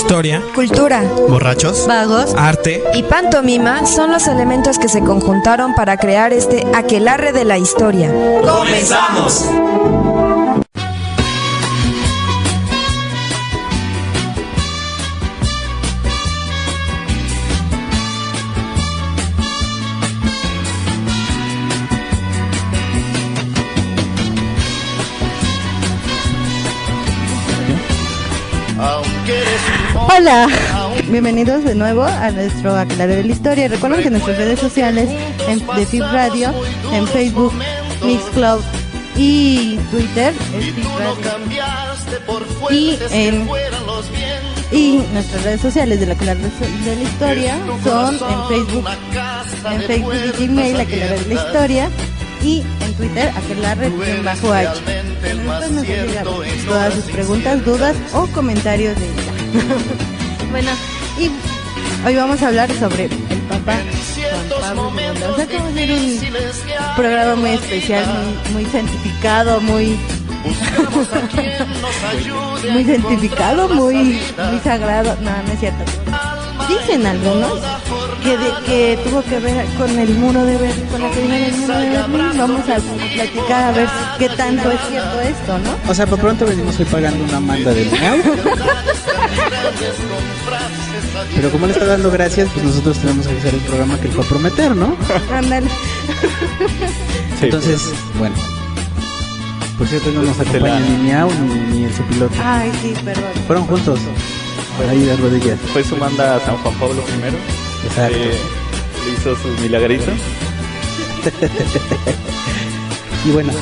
Historia, cultura, borrachos, vagos, arte y pantomima son los elementos que se conjuntaron para crear este aquelarre de la historia. ¡Comenzamos! Hola, bienvenidos de nuevo a nuestro Aquelarre de la Historia. Recuerden que nuestras redes sociales de FIP Radio, en Facebook, Mixcloud y Twitter es FIP Radio. Y nuestras redes sociales de la Aquelarre de la Historia son en Facebook y Gmail, Aquelarre de la Historia, y en Twitter, Aquelarre_H. Nosotros nos llegan todas sus preguntas, dudas o comentarios de ella. Bueno, y hoy vamos a hablar sobre el Papa Juan Pablo II. O sea, que va a ser un programa muy especial, muy cientificado, muy cientificado, muy sagrado. No, no es cierto. Dicen algunos que tuvo que ver con el muro de Berlín, con la caída del muro de Berlín. Vamos a platicar a ver qué tanto es cierto esto, ¿no? O sea, por pronto venimos hoy pagando una manda de miau. Pero como le está dando gracias, pues nosotros tenemos que hacer el programa que él fue a prometer, ¿no? Ándale. Sí, entonces, bueno. Por cierto, no nos acompaña ni miau ni el sopilote. Ay, sí, perdón. Fueron juntos. Ahí de rodillas. Fue su manda a San Juan Pablo I. Exacto. Le hizo su milagrito. Y bueno,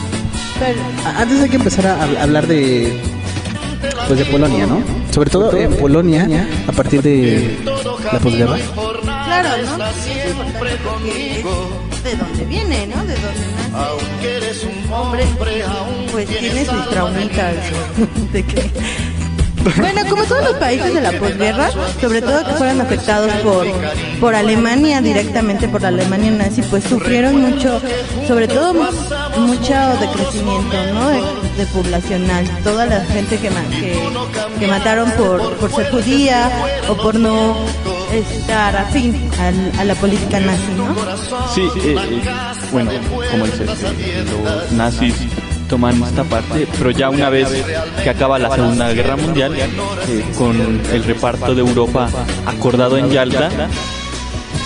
pero antes hay que empezar a hablar de Polonia, ¿no? Sobre todo en Polonia, a partir de la posguerra. Claro, ¿no? Sí, es importante porque es de dónde viene, ¿no? De dónde nace. Hombre, pues tiene sus traumitas de que... Bueno, como todos los países de la posguerra, sobre todo que fueron afectados por Alemania, directamente por la Alemania nazi, pues sufrieron mucho, sobre todo mucho decrecimiento, ¿no? De poblacional. Toda la gente que mataron por ser judía o por no estar afín a la política nazi, ¿no? Sí, bueno, como dices, los nazis toman esta parte, pero ya una vez que acaba la Segunda Guerra Mundial, con el reparto de Europa acordado en Yalta,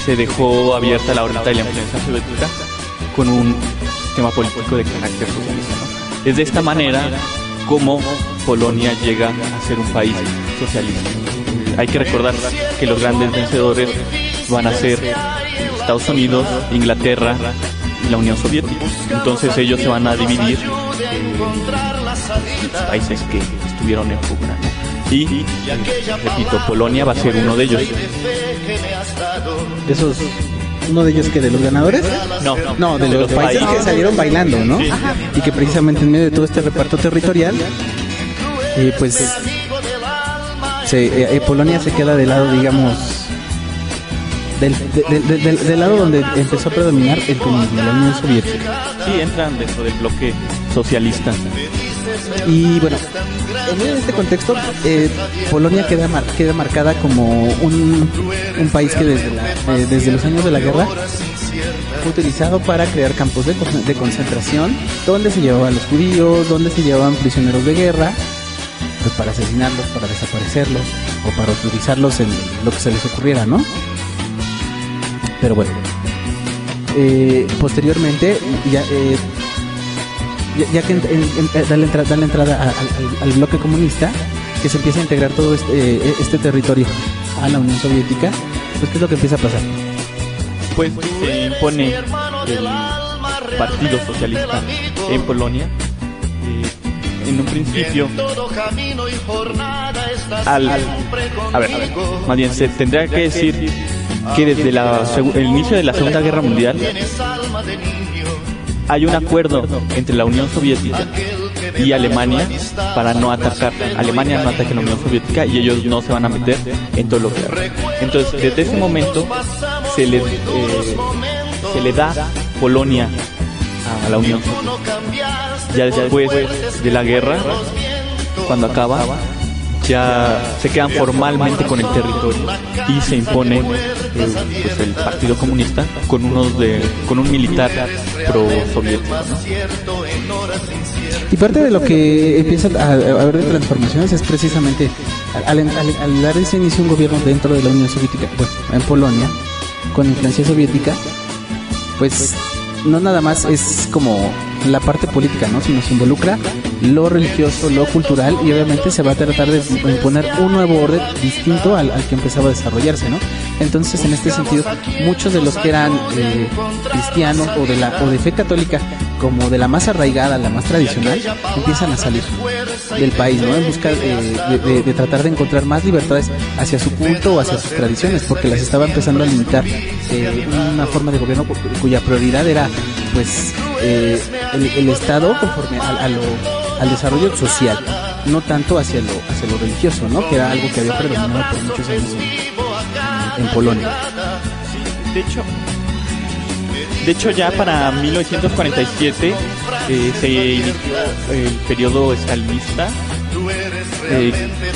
se dejó abierta la órbita de la influencia soviética con un sistema político de carácter socialista, ¿no? Es de esta manera como Polonia llega a ser un país socialista. Hay que recordar que los grandes vencedores van a ser Estados Unidos, Inglaterra y la Unión Soviética. Entonces ellos se van a dividir los países que estuvieron en pugna, ¿no? Y repito, Polonia va a ser uno de ellos. ¿Esos, uno de ellos que de los ganadores? No, de los países que salieron bailando, ¿no? Sí. Y que precisamente en medio de todo este reparto territorial, pues Polonia se queda del lado, digamos, del lado donde empezó a predominar el comunismo, la Unión Soviética. Sí, entran dentro del bloque socialista. Y bueno, en medio de este contexto, Polonia queda marcada como un país que desde los años de la guerra fue utilizado para crear campos de concentración, donde se llevaban los judíos, donde se llevaban prisioneros de guerra, pues para asesinarlos, para desaparecerlos o para utilizarlos en lo que se les ocurriera, ¿no? Pero bueno, posteriormente ya que da la entrada al bloque comunista, que se empieza a integrar todo este territorio a la Unión Soviética, pues ¿qué es lo que empieza a pasar? Pues se impone el Partido Socialista en Polonia. En un principio, más bien se tendría que decir que desde el inicio de la Segunda Guerra Mundial hay un acuerdo entre la Unión Soviética y Alemania para no atacar. Alemania no ataca a la Unión Soviética y ellos no se van a meter en todo lo que hagan. Entonces, desde ese momento se le da Polonia a la Unión Soviética. Ya después de la guerra, cuando acaba, ya se quedan formalmente con el territorio y se impone pues el Partido Comunista con un militar pro-soviético, ¿no? Y parte de lo que empieza a haber de transformaciones es precisamente al dar ese inicio un gobierno dentro de la Unión Soviética, bueno, en Polonia, con influencia soviética, pues no nada más es como la parte política, ¿no? Sino se involucra lo religioso, lo cultural, y obviamente se va a tratar de imponer un nuevo orden distinto al que empezaba a desarrollarse, ¿no? Entonces, en este sentido, muchos de los que eran cristianos o de fe católica, como de la más arraigada, la más tradicional, empiezan a salir del país, ¿no? En busca de tratar de encontrar más libertades hacia su culto o hacia sus tradiciones, porque las estaba empezando a limitar una forma de gobierno cuya prioridad era, pues, el Estado conforme al desarrollo social, no tanto hacia lo religioso, ¿no? Que era algo que había predominado por muchos años en Polonia. De hecho, ya para 1947 se inició el periodo stalinista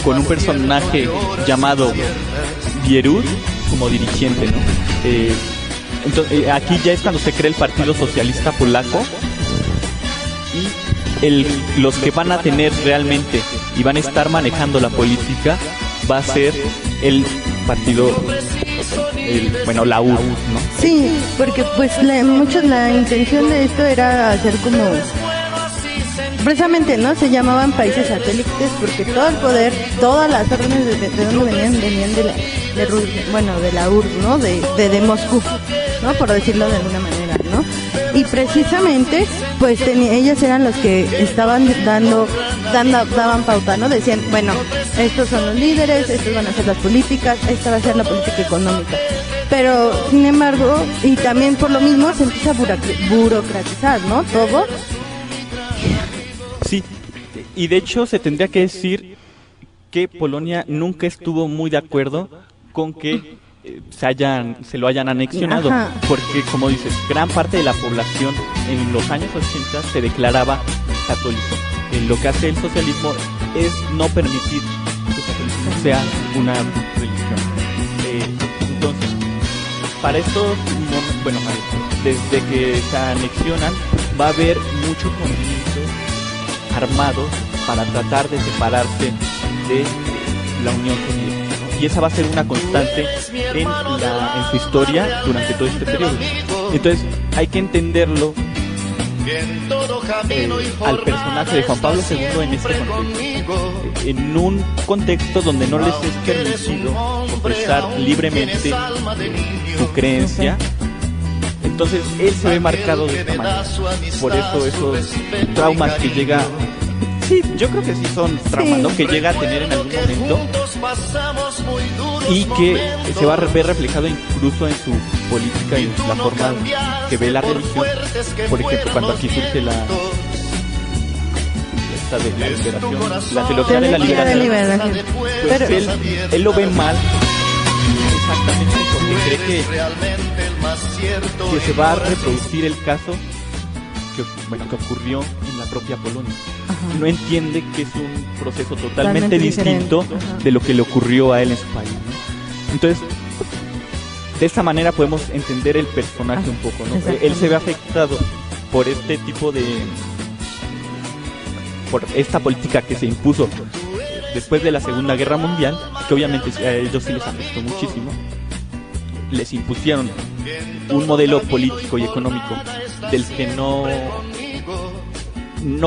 con un personaje llamado Bierut como dirigente, ¿no? Entonces, aquí ya es cuando se crea el Partido Socialista Polaco, y los que van a tener realmente y van a estar manejando la política va a ser el partido, la URSS, ¿no? Sí, porque pues la intención de esto era hacer como, precisamente, ¿no? Se llamaban países satélites porque todo el poder, todas las órdenes de dónde venían de Rusia, bueno, de la URSS, ¿no? De Moscú, ¿no? Por decirlo de alguna manera, ¿no? Y precisamente, pues ellos eran los que estaban daban pauta, ¿no? Decían, bueno, estos son los líderes, estos van a ser las políticas, esta va a ser la política económica. Pero, sin embargo, y también por lo mismo se empieza a burocratizar, ¿no? Todo. Sí, y de hecho se tendría que decir que Polonia nunca estuvo muy de acuerdo con que se lo hayan anexionado. Ajá. Porque, como dices, gran parte de la población en los años 80 se declaraba católico. Lo que hace el socialismo es no permitir que el catolicismo sea una religión. Entonces, para estos, desde que se anexionan, va a haber muchos movimientos armados para tratar de separarse de la Unión Soviética. Y esa va a ser una constante en su historia durante todo este periodo. Entonces hay que entenderlo al personaje de Juan Pablo II en este contexto, en un contexto donde no les es permitido expresar libremente su creencia. Entonces él se ve marcado de esta manera. Por eso esos traumas que llega, sí, yo creo que sí son traumas, ¿no? Que llega a tener en algún momento y que se va a ver reflejado incluso en su política y en la forma que ve la religión. Por ejemplo, cuando aquí surge la liberación, la teología de la liberación, pues él lo ve mal exactamente porque cree que se va a reproducir el caso que ocurrió en la propia Polonia. Ajá. No entiende que es un proceso totalmente distinto de lo que le ocurrió a él en su país, ¿no? Entonces, de esta manera podemos entender el personaje un poco, ¿no? Él se ve afectado por este tipo por esta política que se impuso después de la Segunda Guerra Mundial, que obviamente a ellos sí les afectó muchísimo. Les impusieron un modelo político y económico del que no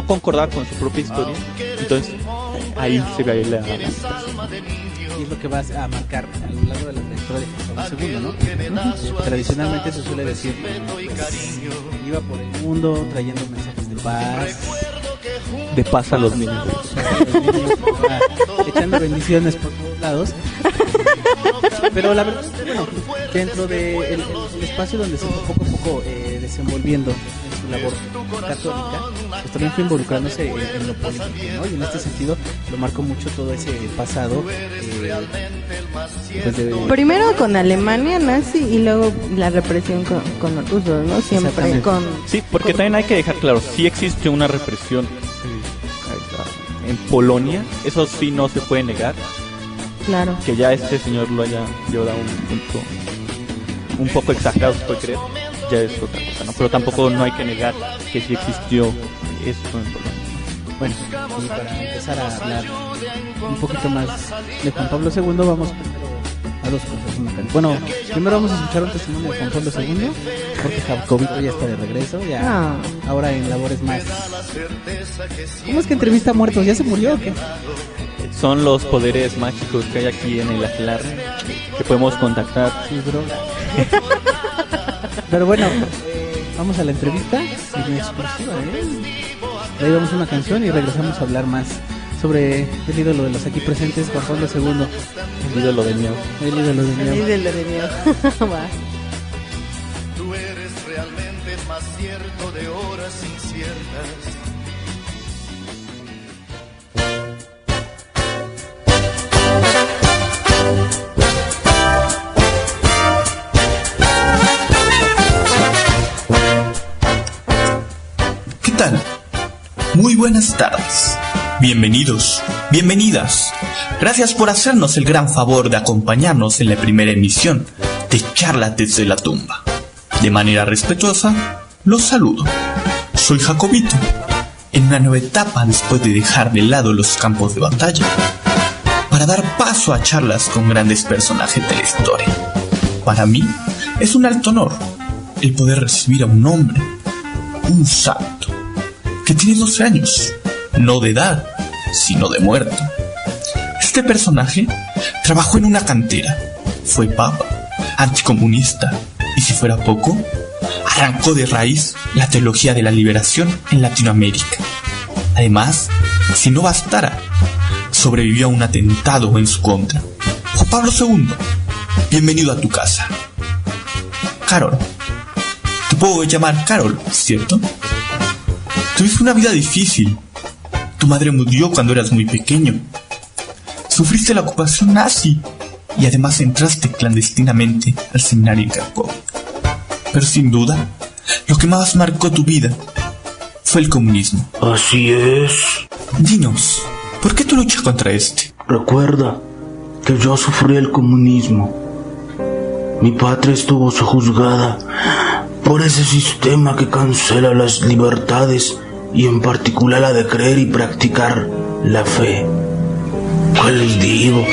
concordaba con su propia historia. Entonces ahí se ve la y es lo que va a marcar a lo largo de la trayectoria de Juan Pablo II, ¿no? Tradicionalmente se suele decir que pues, iba por el mundo trayendo mensajes de paz a los niños, echando bendiciones por todos lados. Pero la verdad es que dentro del espacio donde se fue poco a poco desenvolviendo en su labor católica, pues también fue involucrándose en lo político, ¿no? Y en este sentido lo marcó mucho todo ese pasado. Primero con Alemania nazi y luego la represión con los rusos, ¿no? Siempre con... Sí, porque también hay que dejar claro, sí existe una represión en Polonia, eso sí no se puede negar. Claro. Que ya este señor lo haya llevado a un punto un poco exagerado, se puede creer, ya es otra cosa, ¿no? Pero tampoco no hay que negar que sí existió esto en Polonia. Bueno, y para empezar a hablar un poquito más de Juan Pablo II, vamos primero a dos cosas. Bueno, primero vamos a escuchar un testimonio de Juan Pablo II, porque Jacobito ya está de regreso, ya ahora en labores más... ¿Cómo es que entrevista a muertos? ¿Ya se murió o qué? Son los poderes mágicos que hay aquí en el aquelarre, que podemos contactar. Sí, droga. Pero bueno, vamos a la entrevista en exclusiva, Ahí vamos a una canción y regresamos a hablar más sobre el ídolo de los aquí presentes, Juan Pablo II. El ídolo de Miau. El ídolo de Miau. El ídolo de Miau. Va. Tú eres realmente el más cierto de horas inciertas. ¿Qué tal? Muy buenas tardes. Bienvenidos, bienvenidas. Gracias por hacernos el gran favor de acompañarnos en la primera emisión de Charlas desde la tumba. De manera respetuosa, los saludo. Soy Jacobito, en una nueva etapa después de dejar de lado los campos de batalla, para dar paso a charlas con grandes personajes de la historia. Para mí, es un alto honor el poder recibir a un hombre, un santo, que tiene 12 años, no de edad, sino de muerto. Este personaje trabajó en una cantera, fue papa, anticomunista, y si fuera poco, arrancó de raíz la teología de la liberación en Latinoamérica. Además, si no bastara, sobrevivió a un atentado en su contra. Juan Pablo II, bienvenido a tu casa. Carol, te puedo llamar Carol, ¿cierto? Tuviste una vida difícil. Tu madre murió cuando eras muy pequeño. Sufriste la ocupación nazi y además entraste clandestinamente al seminario en Cracovia. Pero sin duda, lo que más marcó tu vida fue el comunismo. Así es. Dinos, ¿por qué tu lucha contra este? Recuerda que yo sufrí el comunismo. Mi patria estuvo sojuzgada por ese sistema que cancela las libertades y en particular la de creer y practicar la fe. ¿Cuál les digo?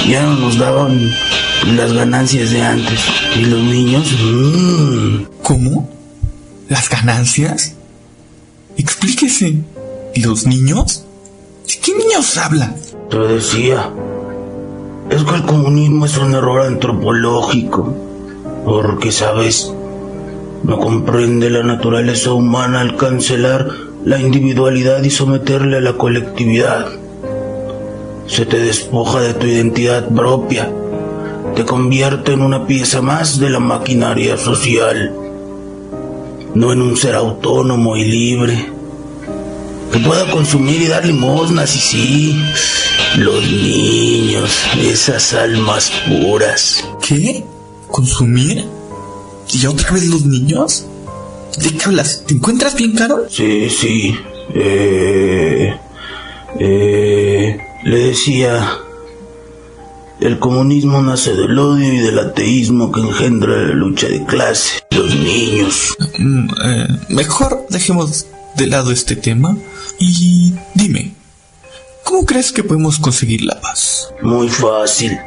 Ya no nos daban las ganancias de antes. ¿Y los niños? ¿Cómo? ¿Las ganancias? Explíquese. ¿Y los niños? ¿De qué niños habla? Te decía, es que el comunismo es un error antropológico, porque, ¿sabes? No comprende la naturaleza humana al cancelar la individualidad y someterle a la colectividad. Se te despoja de tu identidad propia, te convierte en una pieza más de la maquinaria social, no en un ser autónomo y libre, que pueda consumir y dar limosnas. Y sí, los niños, esas almas puras. ¿Qué? ¿Consumir? ¿Y otra vez los niños? ¿De qué hablas? ¿Te encuentras bien, Carol? Sí. Le decía, el comunismo nace del odio y del ateísmo que engendra la lucha de clase. Los niños. Mejor dejemos de lado este tema y dime, ¿cómo crees que podemos conseguir la paz? Muy fácil,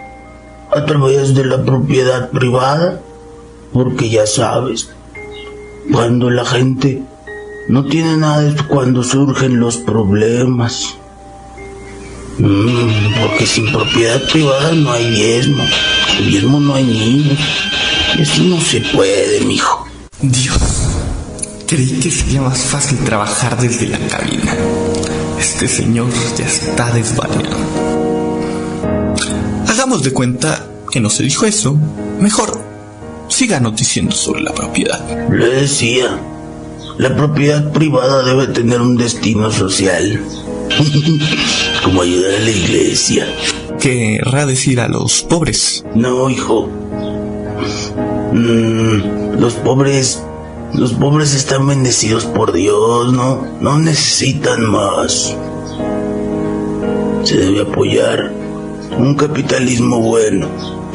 a través de la propiedad privada, porque ya sabes, cuando la gente no tiene nada es cuando surgen los problemas. Porque sin propiedad privada no hay diezmo, sin diezmo no hay niños, y así no se puede, mijo. Dios, creí que sería más fácil trabajar desde la cabina. Este señor ya está desvariado. Hagamos de cuenta que no se dijo eso. Mejor, siga noticiando sobre la propiedad. Le decía, la propiedad privada debe tener un destino social. Como ayudar a la iglesia. ¿Querrá decir a los pobres? No, hijo. Los pobres están bendecidos por Dios, no necesitan más. Se debe apoyar un capitalismo bueno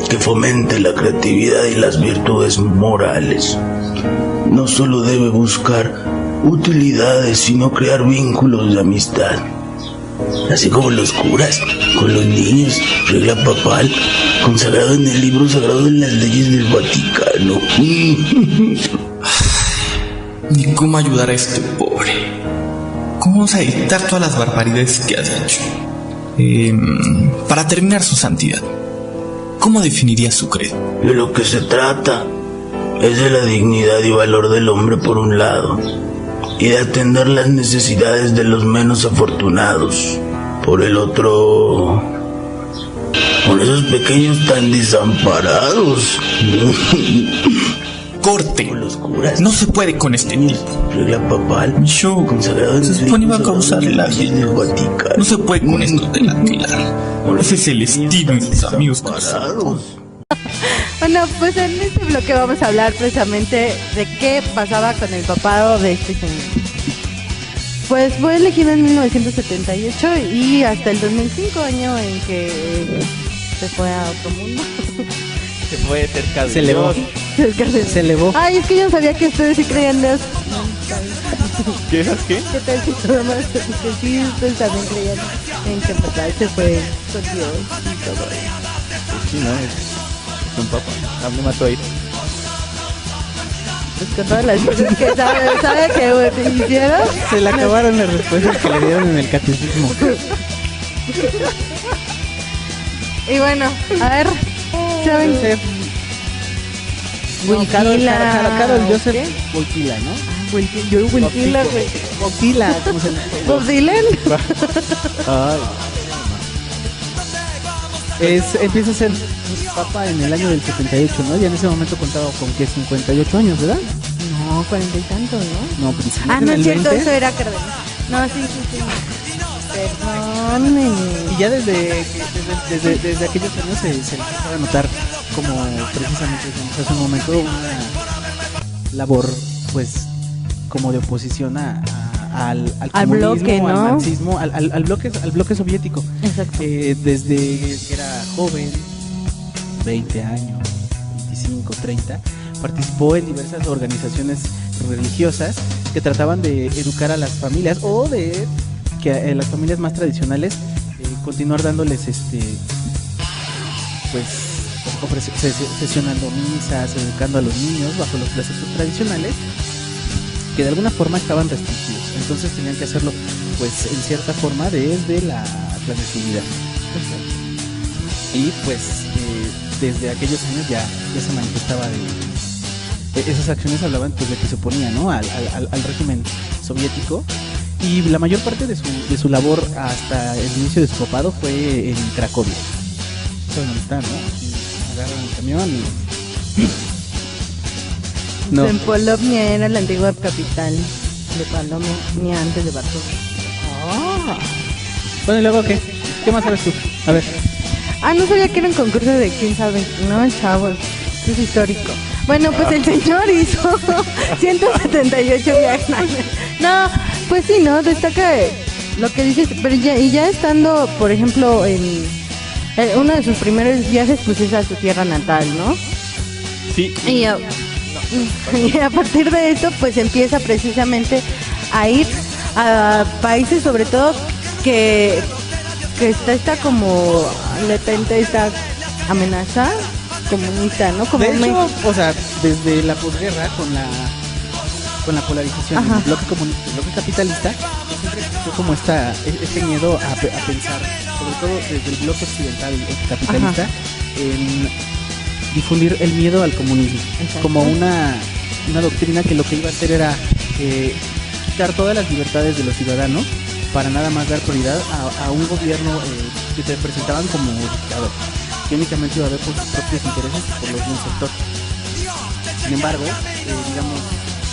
que fomente la creatividad y las virtudes morales. No solo debe buscar utilidades, sino crear vínculos de amistad. Así como los curas, con los niños, regla papal, consagrado en el libro sagrado de las leyes del Vaticano. ¿Y cómo ayudar a este pobre? ¿Cómo vamos a evitar todas las barbaridades que ha dicho? Para terminar, su santidad, ¿cómo definiría su credo? De lo que se trata es de la dignidad y valor del hombre por un lado, y de atender las necesidades de los menos afortunados por el otro. Con esos pequeños tan desamparados. ¡Corte! No se puede con este tipo. Regla papal. Mi show se supone va a causar el ágil. No se puede con esto de la tela. Ese es el estilo y sus amigos casados. Bueno, pues en este bloque vamos a hablar precisamente de qué pasaba con el papado de este señor. Pues fue elegido en 1978 y hasta el 2005, año en que se fue a otro mundo. Se fue cerca de Se elevó. Se elevó. Ay, es que yo no sabía que ustedes sí creían en Dios. ¿Qué es qué? ¿Qué tal si todo más? Que sí, ustedes también creían en que papá se fue con Dios y todo eso. Sí, no, es un papá. Me mató ahí. Pues con todas las cosas que sabe que hicieron. Se le acabaron las respuestas que le dieron en el catecismo. Y bueno, a ver, ¿saben? Carol Joseph Wojtyla, ¿no? Wojtyla, güey. Wojtyla, ¿cómo se llama? Bob Dylan. Ay. Empieza a ser papa en el año del 78, ¿no? Ya en ese momento contaba con que 58 años, ¿verdad? No, 40 y tantos, ¿no? No, pero no es cierto, 20. Eso era Cardenal. No, sí. Perdónenme. Y ya desde aquellos años se empezaba a notar como precisamente hace un momento una labor pues como de oposición al bloque, ¿no? Al marxismo, al bloque soviético. Exacto. Desde que era joven, 20 años, 25, 30, participó en diversas organizaciones religiosas que trataban de educar a las familias o de que las familias más tradicionales continuar dándoles pues sesionando misas, educando a los niños bajo los preceptos tradicionales que de alguna forma estaban restringidos, entonces tenían que hacerlo pues en cierta forma desde la clandestinidad. Y pues desde aquellos años ya se manifestaba esas acciones hablaban pues de que se oponía, ¿no? al régimen soviético. Y la mayor parte de su labor hasta el inicio de su papado fue en Cracovia. ¿Sabes dónde está, no? Agarran el camión y... No. En Polovnia era la antigua capital de Polovnia antes de Varsovia. Ah. Bueno, ¿y luego qué? ¿Qué más sabes tú? A ver. No sabía que era un concurso de quién sabe. No, chavos, esto es histórico. Bueno, pues el señor hizo 178 viajes. No, pues sí, ¿no? Destaca lo que dices, pero ya estando, por ejemplo, en uno de sus primeros viajes, pues es a su tierra natal, ¿no? Sí. Y a partir de esto, pues empieza precisamente a ir a países, sobre todo, que está como latente esta amenaza comunista, ¿no? Como de hecho, o sea, desde la posguerra con la polarización del bloque comunista, el bloque capitalista, siempre existió como este miedo a pensar, sobre todo desde el bloque occidental capitalista, en difundir el miedo al comunismo. Exacto. Como una doctrina que lo que iba a hacer era quitar todas las libertades de los ciudadanos para nada más dar prioridad a un gobierno que se presentaban como dictador, que únicamente iba a ver por sus propios intereses y por los de un sector. Sin embargo, digamos,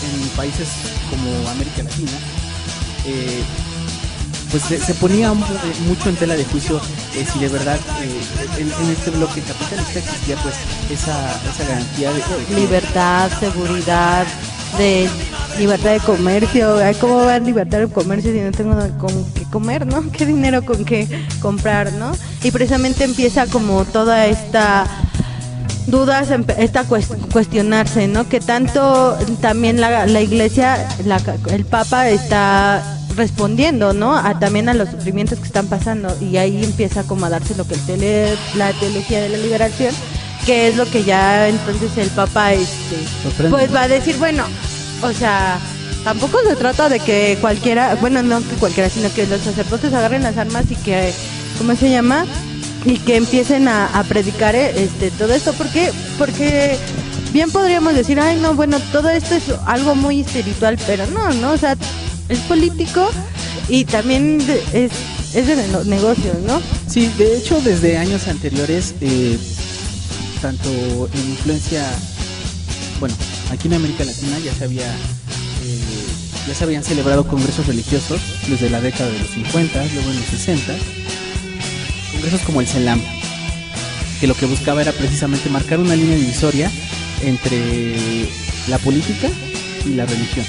en países como América Latina, pues se ponía mucho en tela de juicio si de verdad en este bloque capitalista existía pues esa garantía de libertad, seguridad, de libertad de comercio. Ay, ¿cómo va a libertad de comercio si no tengo con qué comer, ¿no? ¿Qué dinero con qué comprar, no? Y precisamente empieza como toda esta dudas, esta cuestionarse, ¿no? Que tanto también la iglesia, el Papa está respondiendo, ¿no? También a los sufrimientos que están pasando, y ahí empieza como a darse lo que la teología de la liberación, que es lo que ya entonces el Papa pues va a decir, bueno, o sea, tampoco se trata de que cualquiera, bueno, no que cualquiera, sino que los sacerdotes agarren las armas y que, ¿cómo se llama? Y que empiecen a predicar todo esto, porque bien podríamos decir, ay no, bueno, todo esto es algo muy espiritual, pero no, o sea, es político y también es de negocios, ¿no? Sí, de hecho desde años anteriores, tanto en influencia, bueno, aquí en América Latina ya se habían celebrado congresos religiosos desde la década de los 50, luego en los 60, congresos como el CELAM, que lo que buscaba era precisamente marcar una línea divisoria entre la política y la religión.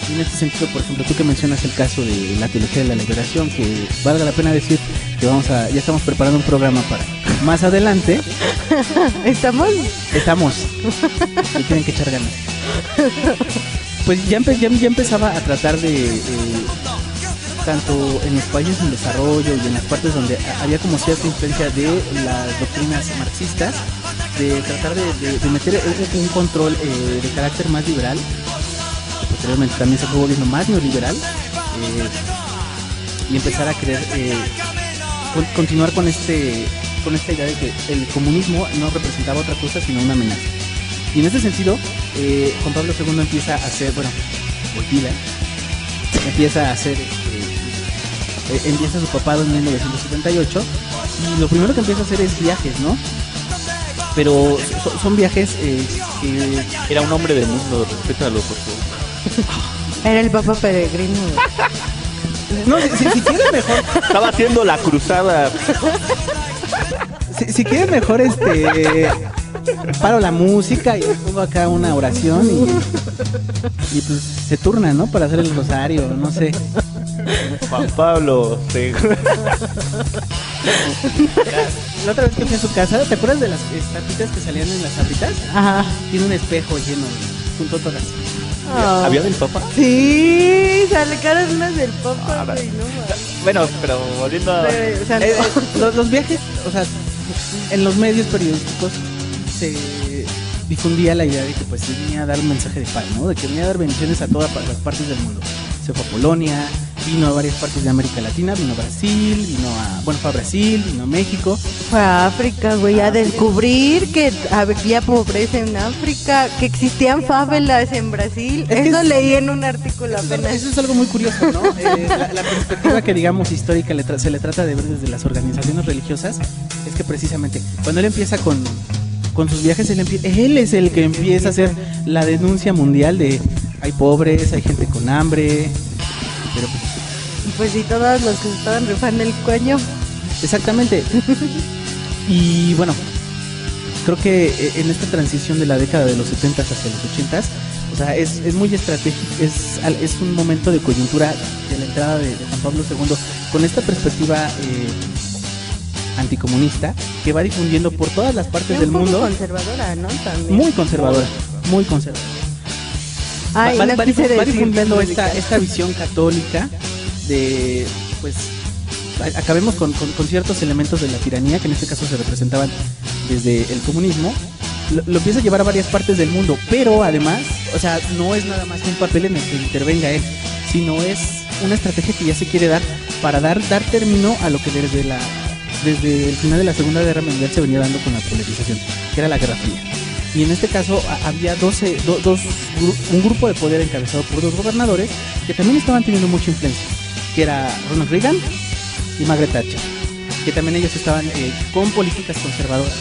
Y en este sentido, por ejemplo, tú que mencionas el caso de la teología de la liberación, que valga la pena decir que ya estamos preparando un programa para más adelante. ¿Estamos? Y tienen que echar ganas. Pues ya empezaba a tratar de tanto en los países en desarrollo y en las partes donde había como cierta influencia de las doctrinas marxistas, de tratar de meter un control de carácter más liberal. Posteriormente también se fue volviendo más neoliberal, y empezar a querer continuar con esta idea de que el comunismo no representaba otra cosa sino una amenaza. Y en este sentido, Juan Pablo II empieza a hacer, empieza su papado en 1978, y lo primero que empieza a hacer es viajes, ¿no? Pero son viajes que... Era un hombre del mundo, respétalo, por favor. Era el Papa peregrino. No, si quiere mejor. Estaba haciendo la cruzada. Si quiere mejor, paro la música y pongo acá una oración y pues se turna, ¿no? Para hacer el rosario, no sé. Juan Pablo, sí. La otra vez que fui a su casa, ¿te acuerdas de las estatuitas que salían en las sabritas? Ajá. Tiene un espejo lleno, junto todas. Oh. ¿Había del Papa? Sí, sale caras unas del Papa, güey, no mames. Bueno, pero volviendo a... O sea, no. Los viajes, o sea, en los medios periodísticos se difundía la idea de que pues venía a dar un mensaje de paz, ¿no? De que venía a dar bendiciones a todas las partes del mundo. Se fue a Polonia, vino a varias partes de América Latina, vino a Brasil, fue a Brasil, vino a México. Fue a África, güey, a descubrir que había pobreza en África, que existían favelas en Brasil. Eso leí en un artículo apenas. Eso es algo muy curioso, ¿no? La perspectiva que, digamos, histórica se le trata de ver desde las organizaciones religiosas es que precisamente cuando él empieza con sus viajes, él es el que empieza a hacer la denuncia mundial de hay pobres, hay gente con hambre, pero pues sí, todos los que se estaban rifando el cuello. Exactamente. Y bueno, creo que en esta transición de la década de los 70s hacia los 80s, o sea, es muy estratégico, es un momento de coyuntura de la entrada de Juan Pablo II con esta perspectiva anticomunista que va difundiendo por todas las partes del mundo. Conservadora, ¿no? También. Muy conservadora. Ay, va difundiendo esta visión católica de, pues, acabemos con ciertos elementos de la tiranía que en este caso se representaban desde el comunismo. Lo empieza a llevar a varias partes del mundo, pero además, o sea, no es nada más un papel en el que intervenga él, sino es una estrategia que ya se quiere dar para dar término a lo que desde el final de la Segunda Guerra Mundial se venía dando con la polarización, que era la Guerra Fría. Y en este caso había un grupo de poder encabezado por dos gobernadores que también estaban teniendo mucha influencia, que era Ronald Reagan y Margaret Thatcher, que también ellos estaban con políticas conservadoras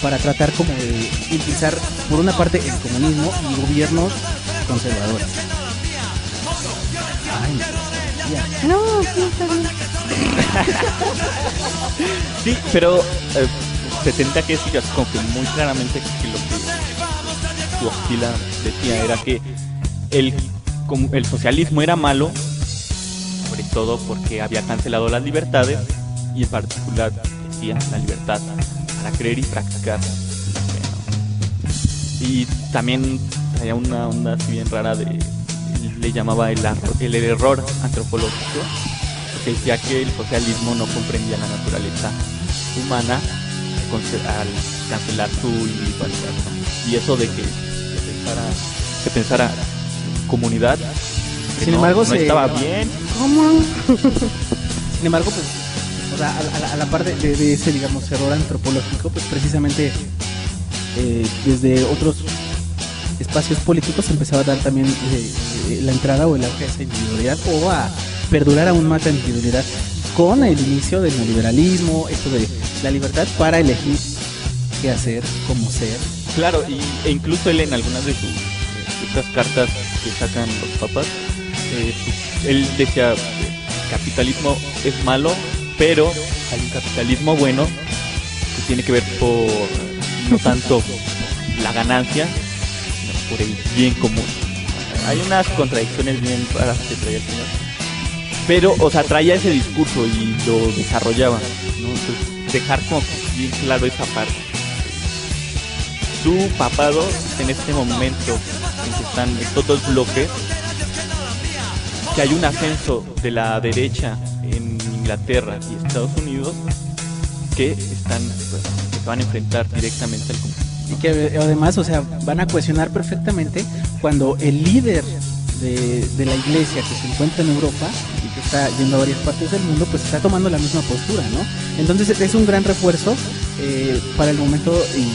para tratar como de impulsar por una parte el comunismo y gobiernos conservadores. Ay, no, sí, está bien. Sí, pero se tendría que decir como que muy claramente que lo que su Octila decía era que él como el socialismo era malo, sobre todo porque había cancelado las libertades, y en particular decía la libertad para creer y practicar la fe, ¿no? Y también traía una onda así bien rara le llamaba el error antropológico, porque decía que el socialismo no comprendía la naturaleza humana al cancelar su individualidad, ¿no? Y eso de que se pensara comunidad, que sin embargo no estaba bien. ¿Cómo? Sin embargo, pues, o sea, a la par de ese, digamos, error antropológico, pues precisamente desde otros espacios políticos se empezaba a dar también la entrada o el auge a esa individualidad, o a perdurar aún más la individualidad con el inicio del neoliberalismo, esto de la libertad para elegir qué hacer, cómo ser. Claro, e incluso él en algunas de estas cartas que sacan los papas, él decía, el capitalismo es malo, pero hay un capitalismo bueno que tiene que ver no tanto la ganancia, sino por el bien común. Hay unas contradicciones bien raras que traía el señor, pero, o sea, traía ese discurso y lo desarrollaba, ¿no? Entonces, dejar como bien claro esa parte. Su papado en este momento en que están estos dos bloques, que hay un ascenso de la derecha en Inglaterra y Estados Unidos, que se van a enfrentar directamente al comunismo. Y que además, o sea, van a cohesionar perfectamente cuando el líder de la iglesia que se encuentra en Europa y que está yendo a varias partes del mundo, pues está tomando la misma postura, ¿no? Entonces es un gran refuerzo para el momento, y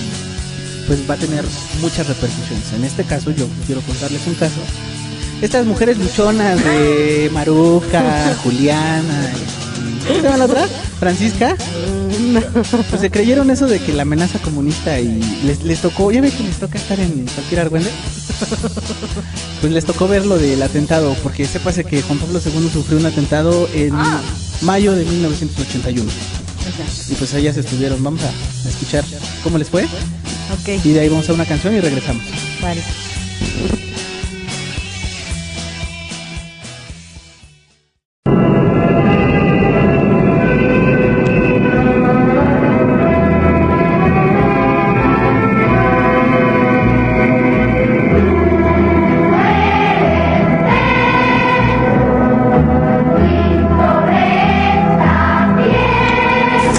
pues va a tener muchas repercusiones. En este caso yo quiero contarles un caso. Estas mujeres luchonas de Maruca, Juliana, ¿cómo se llama la otra? Francisca. No. Pues se creyeron eso de que la amenaza comunista, y les tocó, ya ve que les toca estar en cualquier argüende. Pues les tocó ver lo del atentado, porque sépase que Juan Pablo II sufrió un atentado en mayo de 1981. Y pues ellas estuvieron. Vamos a escuchar cómo les fue. Ok. Y de ahí vamos a una canción y regresamos. Vale.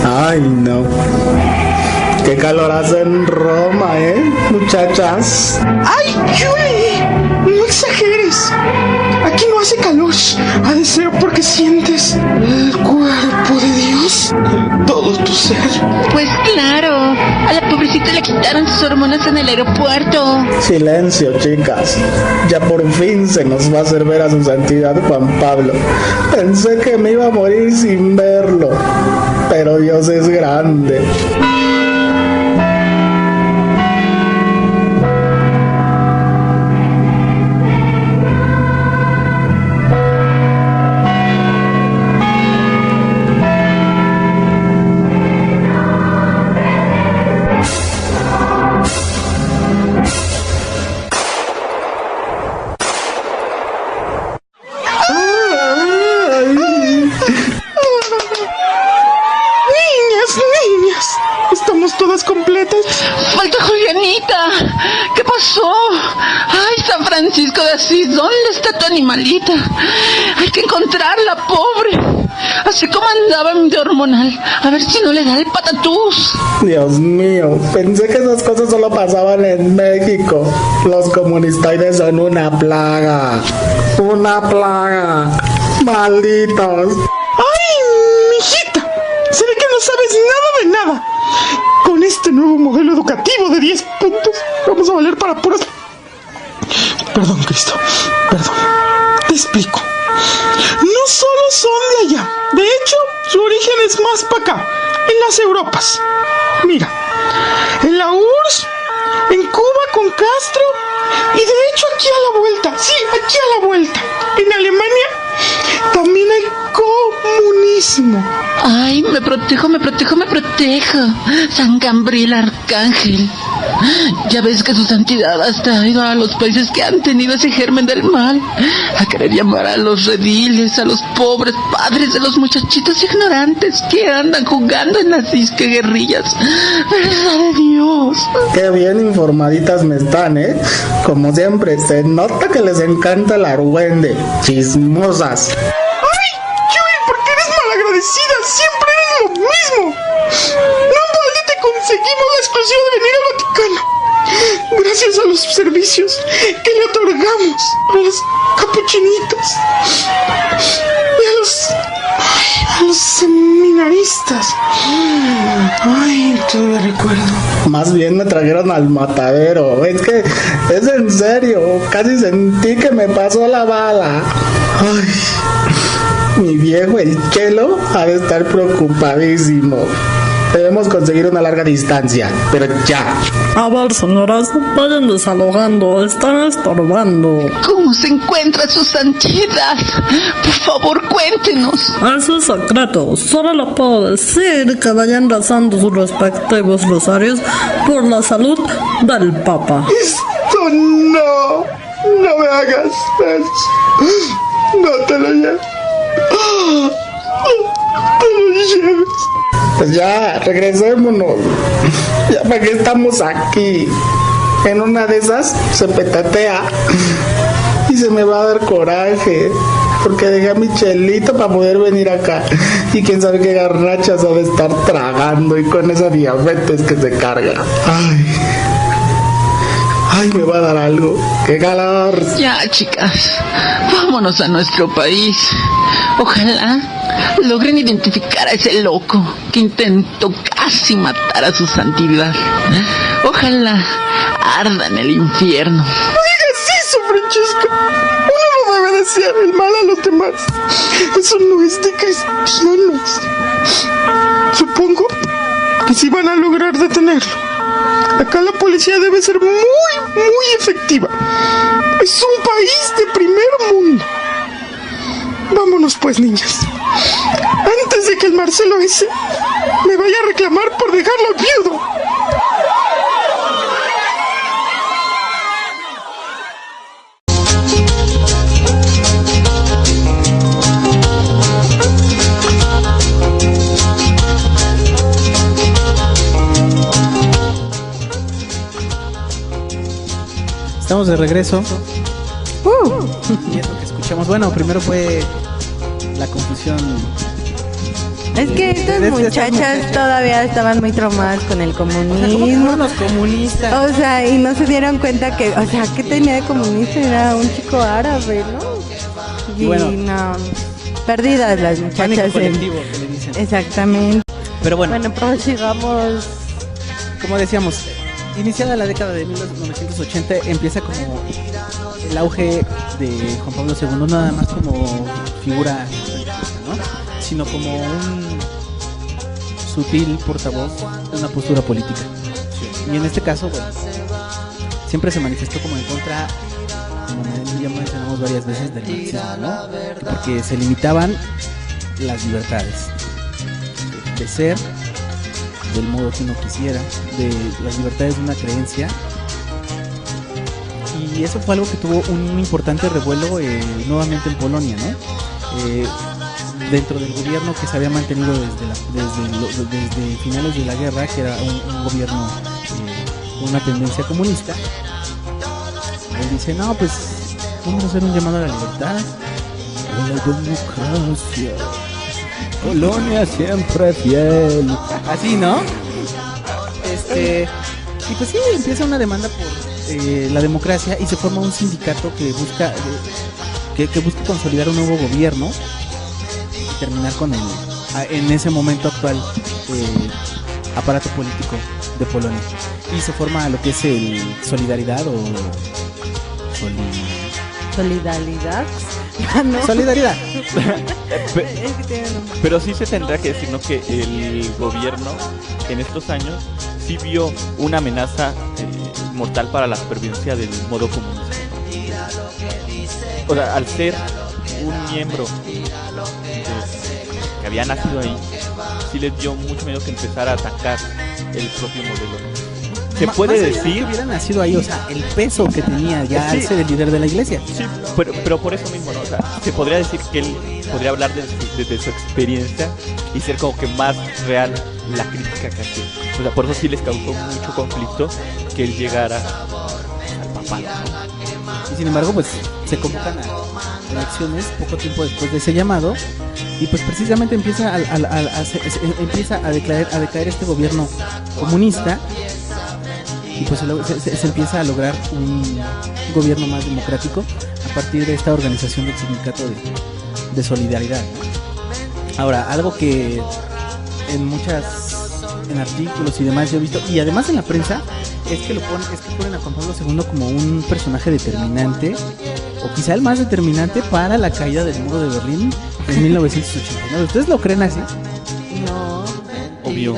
Ay, no. Qué calor hace en Roma, muchachas. ¡Ay, Julie! No exageres. Aquí no hace calor. Ha de ser porque sientes el cuerpo de Dios en todo tu ser. Pues claro. A la pobrecita le quitaron sus hormonas en el aeropuerto. Silencio, chicas. Ya por fin se nos va a hacer ver a su santidad Juan Pablo. Pensé que me iba a morir sin verlo, pero Dios es grande. ¿Estamos todas completas? Falta Julianita. ¿Qué pasó? Ay, San Francisco de Asís, ¿dónde está tu animalita? Hay que encontrarla, pobre. Así como andaba de hormonal. A ver si no le da el patatús. Dios mío, pensé que esas cosas solo pasaban en México. Los comunistoides son una plaga. Una plaga. Malditos. ¡Ay, mijita! Se ve que no sabes nada de nada. Con este nuevo modelo educativo de 10 puntos, vamos a valer para puras... Perdón, Cristo, perdón. Te explico. No solo son de allá. De hecho, su origen es más para acá, en las Europas. Mira, en la URSS, en Cuba con Castro, y de hecho aquí a la vuelta, sí, aquí a la vuelta, en Alemania, también hay comunistas. mismo. Ay, me protejo. San Gabriel Arcángel. Ya ves que su santidad hasta ha ido a los países que han tenido ese germen del mal, a querer llamar a los rediles, a los pobres padres de los muchachitos ignorantes que andan jugando en las disque guerrillas. ¡Verdad de Dios! Qué bien informaditas me están, ¿eh? Como siempre, se nota que les encanta el argüende. Chismosas. ¡Ay, Yuri, por qué eres malagradecida! ¡Siempre eres lo mismo! No en balde te conseguimos la exclusiva de venir al Vaticano. Gracias a los servicios que le otorgamos a los capuchinitos y a los seminaristas. Ay, todavía recuerdo. Más bien me trajeron al matadero. Es que es en serio. Casi sentí que me pasó la bala. Ay, mi viejo el Chelo ha de estar preocupadísimo. Debemos conseguir una larga distancia, pero ya. A ver, señoras, vayan desalojando, están estorbando. ¿Cómo se encuentra su santidad? Por favor, cuéntenos. Eso es secreto, solo le puedo decir que vayan rezando sus respectivos rosarios por la salud del Papa. Esto no me hagas eso. No te lo lleves. Te lo lleves. Pues ya, regresémonos. Ya para qué estamos aquí. En una de esas se petatea y se me va a dar coraje, porque dejé a mi Chelito para poder venir acá. Y quién sabe qué garrachas ha de estar tragando y con esa diabetes que se carga. Ay, me va a dar algo. ¡Qué calor! Ya, chicas, vámonos a nuestro país. Ojalá logren identificar a ese loco que intentó casi matar a su santidad. Ojalá arda en el infierno. No digas eso, Francesca. Uno no debe desear el mal a los demás. Eso no es de cristianos. Supongo que sí van a lograr detenerlo. Acá la policía debe ser muy efectiva. Es un país de primer mundo. Vámonos pues, niñas. Antes de que el Marcelo ese me vaya a reclamar por dejarlo viudo. Estamos de regreso. Y es lo que escuchamos. Bueno, primero fue la confusión. Es que estas muchachas todavía estaban muy traumadas con el comunismo. Los comunistas. O sea, y no se dieron cuenta que, o sea, ¿qué tenía de comunista? Era un chico árabe, ¿no? Y bueno, no, perdidas las muchachas. Colectivo, que le dicen. Exactamente. Pero bueno, prosigamos. Como decíamos, iniciada la década de 1980 empieza como el auge de Juan Pablo II, no nada más como figura religiosa, ¿no? Sino como un sutil portavoz de una postura política. Y en este caso, bueno, siempre se manifestó como en contra, como ya mencionamos varias veces, del marxismo, ¿no? Porque se limitaban las libertades de ser del modo que uno quisiera, de las libertades de una creencia. Y eso fue algo que tuvo un importante revuelo nuevamente en Polonia, ¿no? Dentro del gobierno que se había mantenido desde finales de la guerra, que era un gobierno con una tendencia comunista. Él dice, no, pues vamos a hacer un llamado a la libertad, a la democracia. Polonia siempre fiel. Así, ¿no? Y pues sí, empieza una demanda por la democracia y se forma un sindicato que busca consolidar un nuevo gobierno y terminar con en ese momento actual aparato político de Polonia. Y se forma lo que es el Solidaridad o Solidaridad. Solidaridad. Pero sí se tendrá que decir, ¿no?, que el gobierno en estos años sí vio una amenaza mortal para la supervivencia del modo comunista. O sea, al ser un miembro que había nacido ahí, sí les dio mucho miedo que empezara a atacar el propio modelo, ¿no? Se puede decir que hubiera nacido ahí, o sea, el peso que tenía ya sí, al ser el líder de la iglesia. Sí, pero por eso mismo, ¿no? O sea, se podría decir que él podría hablar desde su experiencia y ser como que más real la crítica que hacía. O sea, por eso sí les causó mucho conflicto que él llegara al papado, ¿no? Y sin embargo, pues se convocan a elecciones poco tiempo después de ese llamado y pues precisamente empieza a decaer este gobierno comunista. Y pues se empieza a lograr un gobierno más democrático a partir de esta organización del sindicato de solidaridad, ¿no? Ahora, algo que en artículos y demás yo he visto, y además en la prensa, es que ponen a Juan Pablo II como un personaje determinante, o quizá el más determinante para la caída del muro de Berlín en 1989. ¿Ustedes lo creen así? No. Obvio.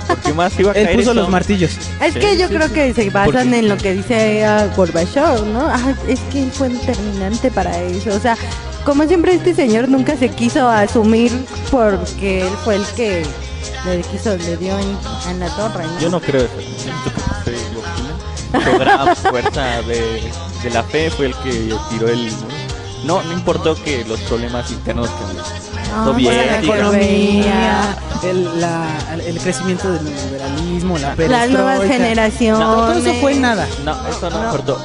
¿Por qué más iba a caer? Él puso eso? los martillos. Es que yo creo que se basan en lo que dice Gorbachev, ¿no? Es que él fue determinante para eso. O sea, como siempre este señor nunca se quiso asumir porque él fue el que le dio en la torre, ¿no? Yo no creo eso. Su gran fuerza de la fe fue el que tiró el... No importó que los problemas internos que la economía, el crecimiento del liberalismo, la perestroika, las nuevas generaciones. No, todo eso fue nada. No, eso no importó.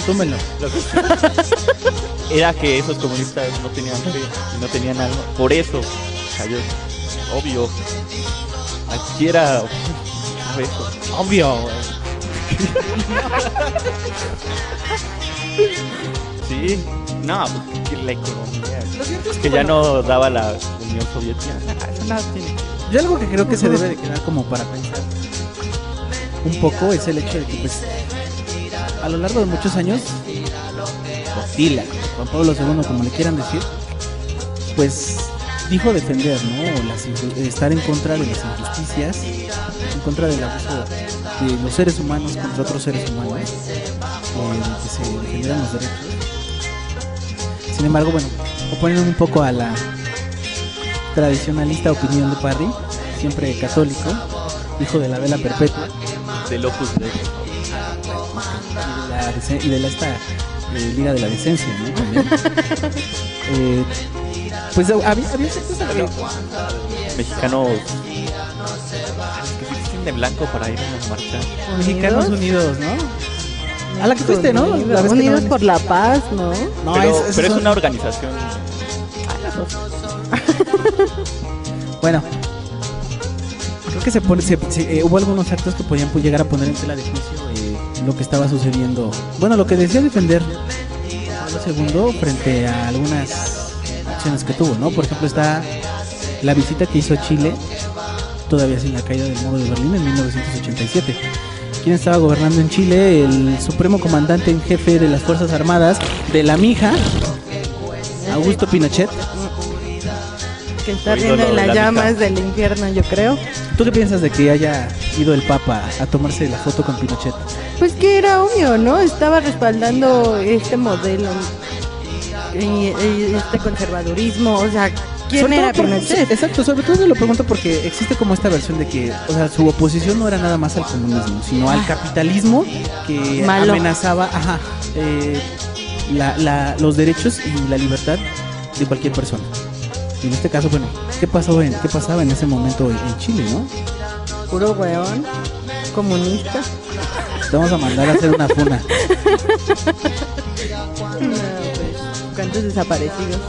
Túmelo. Era que esos comunistas no tenían fe y no tenían alma. Por eso cayó. Obvio. Aquí era obvio. Sí, no, porque la economía que ya no daba la Unión Soviética. Yo algo que creo que se debe de quedar como para pensar un poco es el hecho de que pues a lo largo de muchos años Botila, Juan Pablo II, como le quieran decir, pues dijo defender, ¿no? Estar en contra de las injusticias, en contra del abuso de los seres humanos contra otros seres humanos, de que se defendieran los derechos. Sin embargo, bueno, oponiendo un poco a la tradicionalista opinión de Parry, siempre católico, hijo de la vela perpetua, del Opus Dei y de esta Liga de la Decencia, ¿no? También. Pues había ciertos mexicanos que se visten de blanco para ir a las marchas. Mexicanos Unidos, ¿no? A la que fuiste, ¿no? Unidos por la paz, ¿no? No, pero es una organización. Bueno, creo que hubo algunos actos que podían llegar a poner en tela de juicio lo que estaba sucediendo. Bueno, lo que decía defender Pablo II frente a algunas acciones que tuvo, ¿no? Por ejemplo, está la visita que hizo a Chile, todavía sin la caída del muro de Berlín en 1987. ¿Quién estaba gobernando en Chile? El supremo comandante en jefe de las Fuerzas Armadas de la Mija, Augusto Pinochet. Que está ardiendo en las llamas del infierno, yo creo. ¿Tú qué piensas de que haya ido el Papa a tomarse la foto con Pinochet? Pues que era obvio, ¿no? Estaba respaldando este modelo y este conservadurismo, o sea, ¿quién era Pinochet? Exacto, sobre todo lo pregunto porque existe como esta versión de que, o sea, su oposición no era nada más al comunismo, sino al capitalismo que amenazaba los derechos y la libertad de cualquier persona. Y en este caso, bueno, ¿qué pasaba en ese momento en Chile, no? Puro weón, comunista. Te vamos a mandar a hacer una funa. No, pues, ¿cuántos desaparecidos?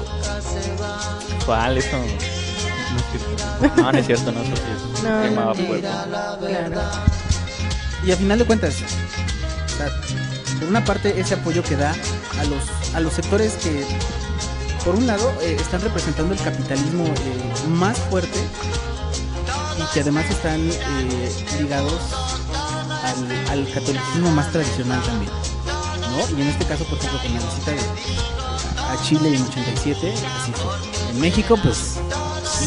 ¿Cuál? Eso no es cierto, no, eso sí quemaba fuerte. Claro. Y a final de cuentas, o sea, por una parte ese apoyo que da a los sectores que por un lado están representando el capitalismo más fuerte y que además están ligados al catolicismo más tradicional también, ¿no? Y en este caso, por ejemplo, con la visita a Chile en 87, así fue. En México, pues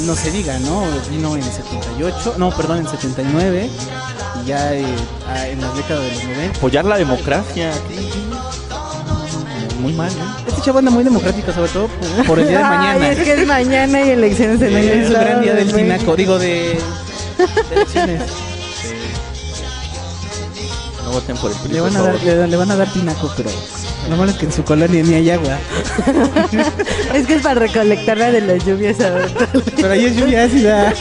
no se diga, ¿no? Vino en 79 y ya en la década de los 90. Apoyar la democracia. muy mal, ¿no? Este chavo anda muy democrático, sobre todo por el día de mañana. Ay, es que es mañana y elecciones en el Es un gran día del México. tinaco, digo, de elecciones. No voten por el PRI, Le por van a dar, favor. le van a dar tinaco, pero lo malo es que en su colonia ni hay agua. Es que es para recolectarla de las lluvias ahorita. Pero ahí es lluvia ácida.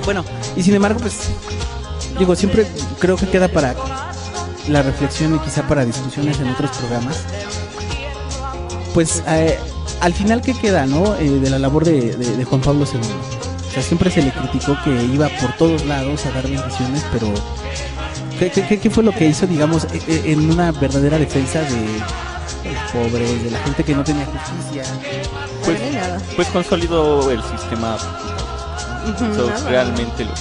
Bueno, y sin embargo, pues, digo, siempre creo que queda para la reflexión y quizá para discusiones en otros programas. Pues, al final, ¿qué queda, no? De la labor de Juan Pablo II. O sea, siempre se le criticó que iba por todos lados a dar bendiciones, pero ¿qué fue lo que hizo, digamos, en una verdadera defensa de los pobres, de la gente que no tenía justicia? Pues consolidó el sistema. Eso es realmente lo que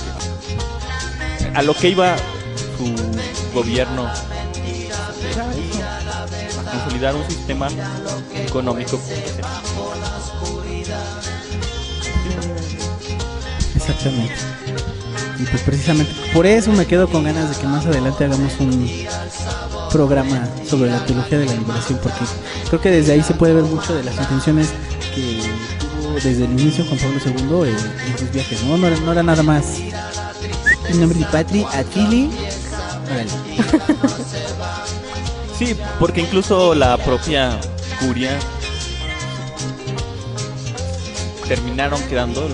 a lo que iba su gobierno, a consolidar un sistema económico. Exactamente. Y pues precisamente por eso me quedo con ganas de que más adelante hagamos un programa sobre la teología de la liberación, porque creo que desde ahí se puede ver mucho de las intenciones que tuvo desde el inicio Juan Pablo II en sus viajes, ¿no? No era nada más en nombre de patria, a Chile. Sí, porque incluso la propia curia terminaron quedando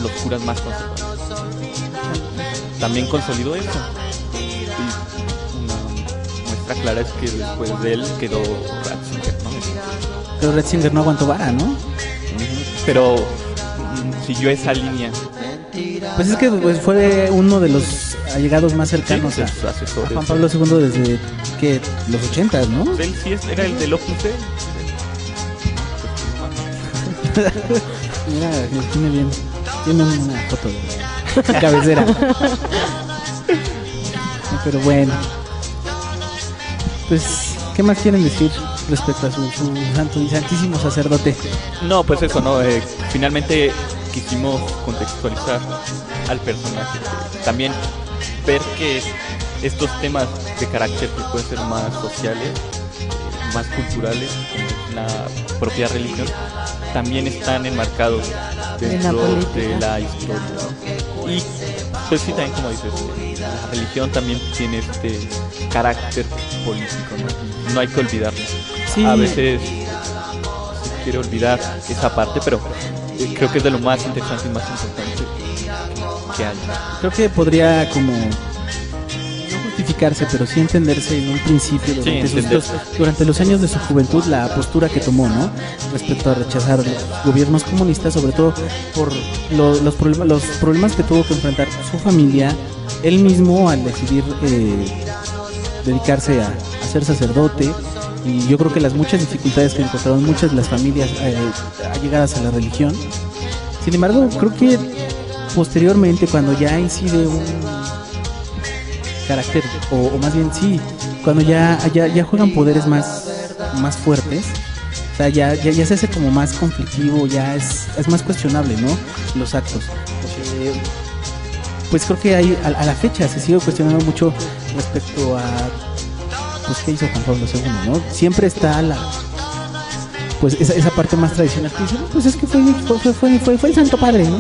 los curas más conservadores. También consolidó eso. Y una muestra clara es que después de él quedó Ratzinger, ¿no? Pero Ratzinger no aguantó vara, ¿no? Pero siguió esa línea. Pues es que pues, fue uno de los allegados más cercanos Sí, a Juan Pablo II desde que los 80s, ¿no? Él sí era el del Opus Dei. Mira, tiene bien. Tiene una foto de cabecera. Pero bueno. Pues, ¿qué más quieren decir respecto a su santo y santísimo sacerdote? No, pues eso, ¿no? Finalmente quisimos contextualizar al personaje. También ver que estos temas de carácter que pueden ser más sociales, más culturales, como la propia religión, también están enmarcados dentro de la historia, ¿no? Y pues sí, también como dices, la religión también tiene este carácter político, ¿no? No hay que olvidarlo. Sí. A veces se quiere olvidar esa parte, pero creo que es de lo más interesante y más importante que hay. Creo que podría como no justificarse, pero sí entenderse en un principio durante los años de su juventud la postura que tomó, ¿no? Respecto a rechazar los gobiernos comunistas, sobre todo por los problemas que tuvo que enfrentar su familia, él mismo al decidir dedicarse a ser sacerdote. Y yo creo que las muchas dificultades que encontraron muchas de las familias allegadas a la religión. Sin embargo, creo que posteriormente, cuando ya incide un carácter, o más bien sí, cuando ya juegan poderes más fuertes, o sea, ya se hace como más conflictivo, ya es más cuestionable, ¿no? Los actos. Pues creo que hay, a la fecha se sigue cuestionando mucho respecto a pues qué hizo Juan Pablo II, ¿no? Siempre está pues esa parte más tradicional que dice, pues es que fue el Santo Padre, ¿no?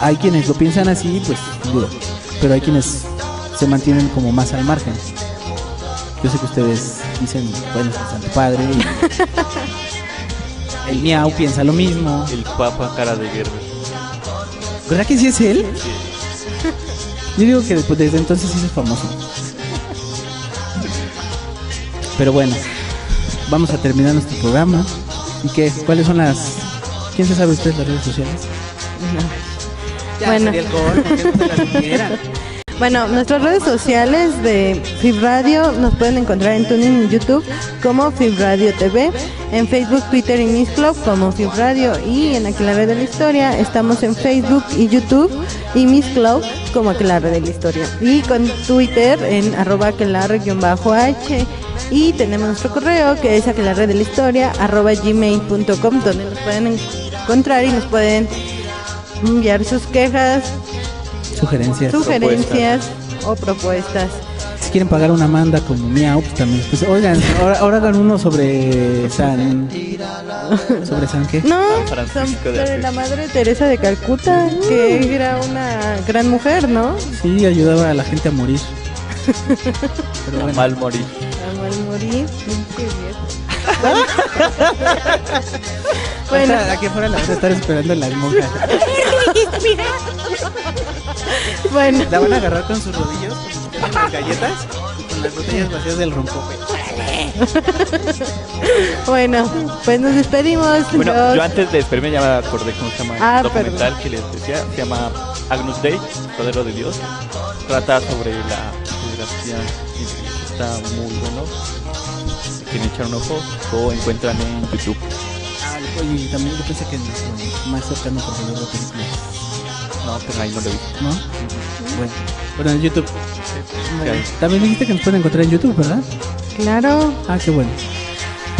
Hay quienes lo piensan así, pues dudo, pero hay quienes se mantienen como más al margen. Yo sé que ustedes dicen, bueno, es el Santo Padre, y el miau piensa lo mismo. El Papa cara de guerra. ¿Verdad que sí es él? Sí. Yo digo que desde entonces sí es famoso. Pero bueno, vamos a terminar nuestro programa. ¿Y qué? ¿Cuáles son ¿quién se sabe ustedes las redes sociales? No. Bueno. Bueno, nuestras redes sociales de FIB Radio nos pueden encontrar en TuneIn y YouTube como FIB Radio TV, en Facebook, Twitter y Miss Club como FIB Radio, y en Aquelarre de la Historia estamos en Facebook y YouTube y Miss Club como Aquelarre de la Historia, y con Twitter en @aquelarre_h, y tenemos nuestro correo que es aquelarredelahistoria@gmail.com, donde nos pueden encontrar y nos pueden enviar sus quejas, sugerencias o propuestas. Si quieren pagar una manda como Miau, pues también. Pues, oigan, ahora hagan uno sobre San. ¿Sobre San qué? No, San Francisco de sobre Asís. la madre Teresa de Calcuta, que era una gran mujer, ¿no? Sí, ayudaba a la gente a morir. Pero bueno. Mal morir. A mal morir, pinche viejo. Bueno, Aquí afuera la van a estar esperando las monjas. bueno. La van a agarrar con sus rodillos, con las galletas y con las botellas vacías del rompope. Bueno, pues nos despedimos. Bueno, yo antes de despedirme ya me acordé cómo se llama el documental que les decía. Se llama Agnus Dei, Cordero de Dios. Trata sobre la federación. Está muy bueno. Si quieren echar un ojo, lo encuentran en YouTube. Oye, también yo pensé que nuestro más cercano proveedor de películas. No, pero ahí no lo vi. ¿No? Bueno, en YouTube. Sí, ahí. También dijiste que nos pueden encontrar en YouTube, ¿verdad? Claro. Ah, qué bueno.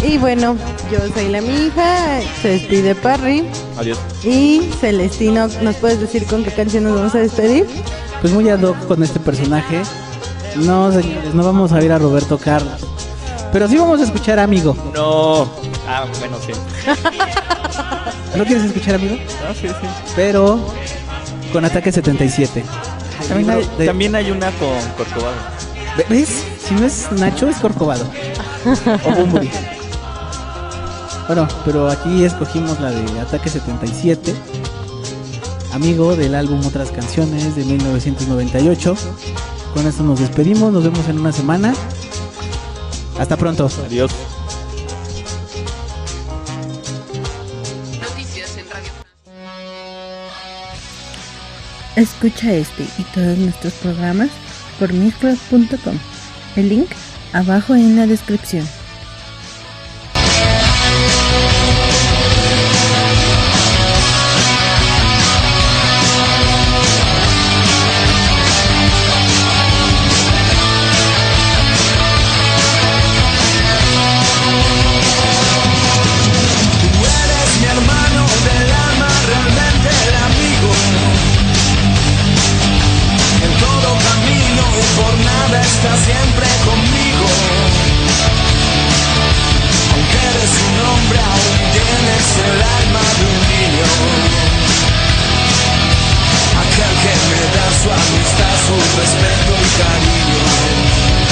Y bueno, yo soy la mija, se despide Parry. Adiós. Y Celestino, ¿nos puedes decir con qué canción nos vamos a despedir? Pues muy ad hoc con este personaje. No, señores, no vamos a ir a Roberto Carlos. Pero sí vamos a escuchar a Amigo. No. Ah, bueno, sí. ¿No quieres escuchar Amigo? No, sí, sí. Pero con Ataque 77. También hay una con Corcovado. ¿Ves? Si no es Nacho, es Corcovado. O Bumburi. Bueno, pero aquí escogimos la de Ataque 77. Amigo, del álbum Otras Canciones de 1998. Con esto nos despedimos, nos vemos en una semana. Hasta pronto. Adiós. Escucha este y todos nuestros programas por mixcloud.com. El link abajo en la descripción. Siempre conmigo, aunque eres un hombre, aún tienes el alma de un niño, aquel que me da su amistad, su respeto y cariño.